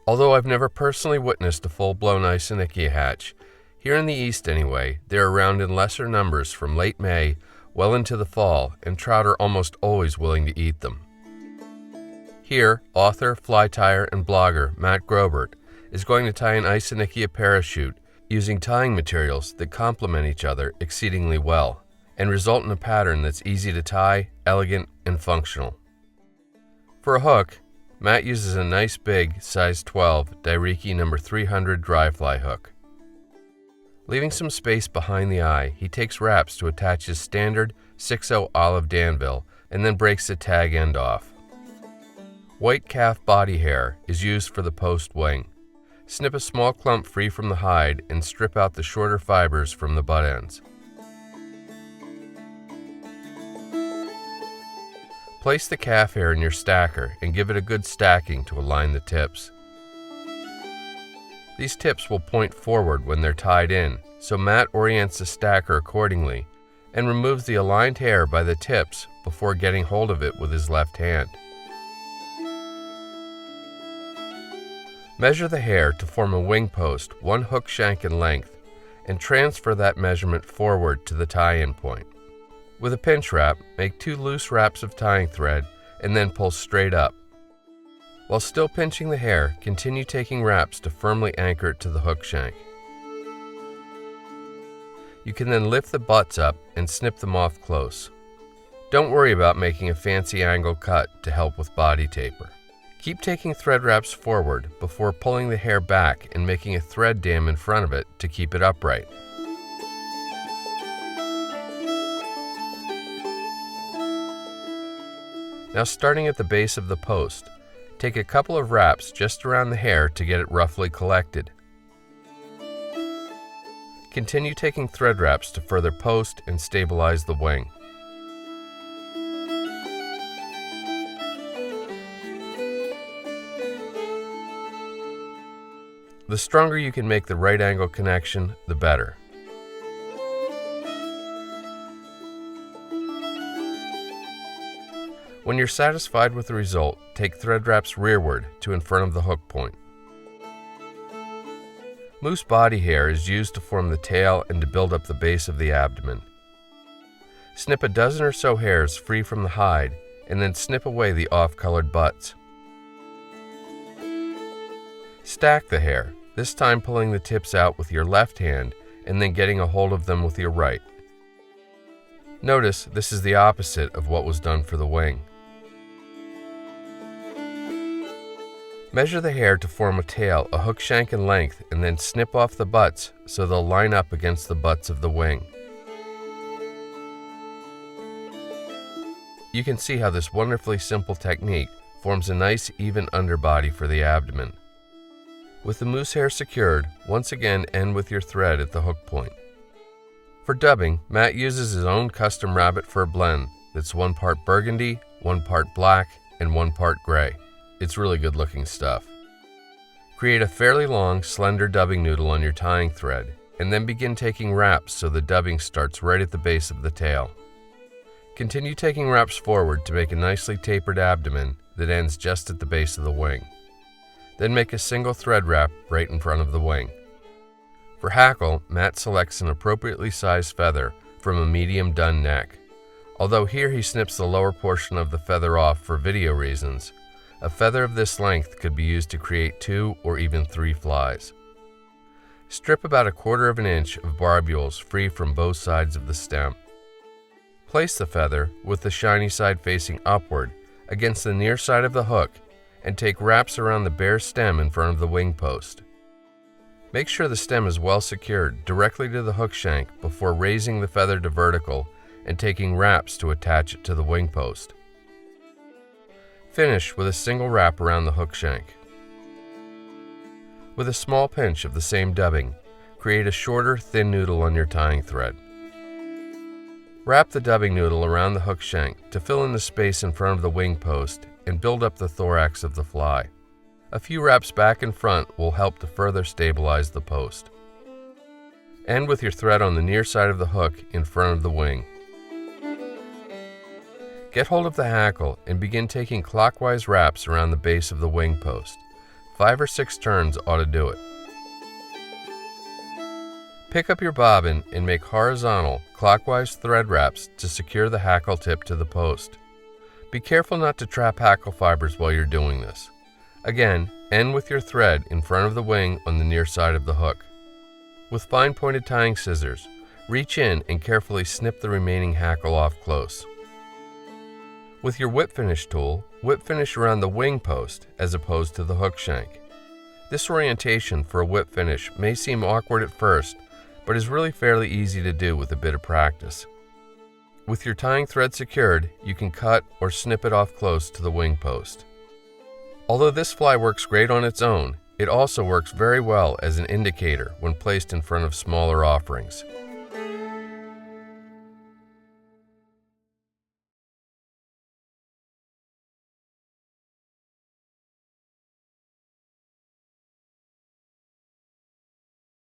Although I've never personally witnessed a full-blown Isonychia hatch, here in the east anyway, they're around in lesser numbers from late May well into the fall, and trout are almost always willing to eat them. Here, author, fly tyer, and blogger Matt Grobert is going to tie an Isonychia Parachute using tying materials that complement each other exceedingly well and result in a pattern that's easy to tie, elegant, and functional. For a hook, Matt uses a nice big, size 12 Dai-Riki No. 300 dry fly hook. Leaving some space behind the eye, he takes wraps to attach his standard 6/0 olive Danville and then breaks the tag end off. White calf body hair is used for the post wing. Snip a small clump free from the hide and strip out the shorter fibers from the butt ends. Place the calf hair in your stacker and give it a good stacking to align the tips. These tips will point forward when they're tied in, so Matt orients the stacker accordingly and removes the aligned hair by the tips before getting hold of it with his left hand. Measure the hair to form a wing post 1 hook shank in length and transfer that measurement forward to the tie-in point. With a pinch wrap, make 2 loose wraps of tying thread and then pull straight up. While still pinching the hair, continue taking wraps to firmly anchor it to the hook shank. You can then lift the butts up and snip them off close. Don't worry about making a fancy angle cut to help with body taper. Keep taking thread wraps forward before pulling the hair back and making a thread dam in front of it to keep it upright. Now, starting at the base of the post, take a couple of wraps just around the hair to get it roughly collected. Continue taking thread wraps to further post and stabilize the wing. The stronger you can make the right angle connection, the better. When you're satisfied with the result, take thread wraps rearward to in front of the hook point. Moose body hair is used to form the tail and to build up the base of the abdomen. Snip a dozen or so hairs free from the hide and then snip away the off-colored butts. Stack the hair, this time pulling the tips out with your left hand and then getting a hold of them with your right. Notice this is the opposite of what was done for the wing. Measure the hair to form a tail a hook shank in length and then snip off the butts so they'll line up against the butts of the wing. You can see how this wonderfully simple technique forms a nice even underbody for the abdomen. With the moose hair secured, once again end with your thread at the hook point. For dubbing, Matt uses his own custom rabbit fur blend that's 1 part burgundy, 1 part black, and 1 part gray. It's really good looking stuff. Create a fairly long, slender dubbing noodle on your tying thread, and then begin taking wraps so the dubbing starts right at the base of the tail. Continue taking wraps forward to make a nicely tapered abdomen that ends just at the base of the wing. Then make a single thread wrap right in front of the wing. For Hackle, Matt selects an appropriately sized feather from a medium dun neck. Although here he snips the lower portion of the feather off for video reasons, a feather of this length could be used to create 2 or even 3 flies. Strip about 1/4 inch of barbules free from both sides of the stem. Place the feather, with the shiny side facing upward, against the near side of the hook and take wraps around the bare stem in front of the wing post. Make sure the stem is well secured directly to the hook shank before raising the feather to vertical and taking wraps to attach it to the wing post. Finish with a single wrap around the hook shank. With a small pinch of the same dubbing, create a shorter, thin noodle on your tying thread. Wrap the dubbing noodle around the hook shank to fill in the space in front of the wing post and build up the thorax of the fly. A few wraps back and front will help to further stabilize the post. End with your thread on the near side of the hook in front of the wing. Get hold of the hackle and begin taking clockwise wraps around the base of the wing post. 5 or 6 turns ought to do it. Pick up your bobbin and make horizontal, clockwise thread wraps to secure the hackle tip to the post. Be careful not to trap hackle fibers while you're doing this. Again, end with your thread in front of the wing on the near side of the hook. With fine pointed tying scissors, reach in and carefully snip the remaining hackle off close. With your whip finish tool, whip finish around the wing post as opposed to the hook shank. This orientation for a whip finish may seem awkward at first, but is really fairly easy to do with a bit of practice. With your tying thread secured, you can cut or snip it off close to the wing post. Although this fly works great on its own, it also works very well as an indicator when placed in front of smaller offerings.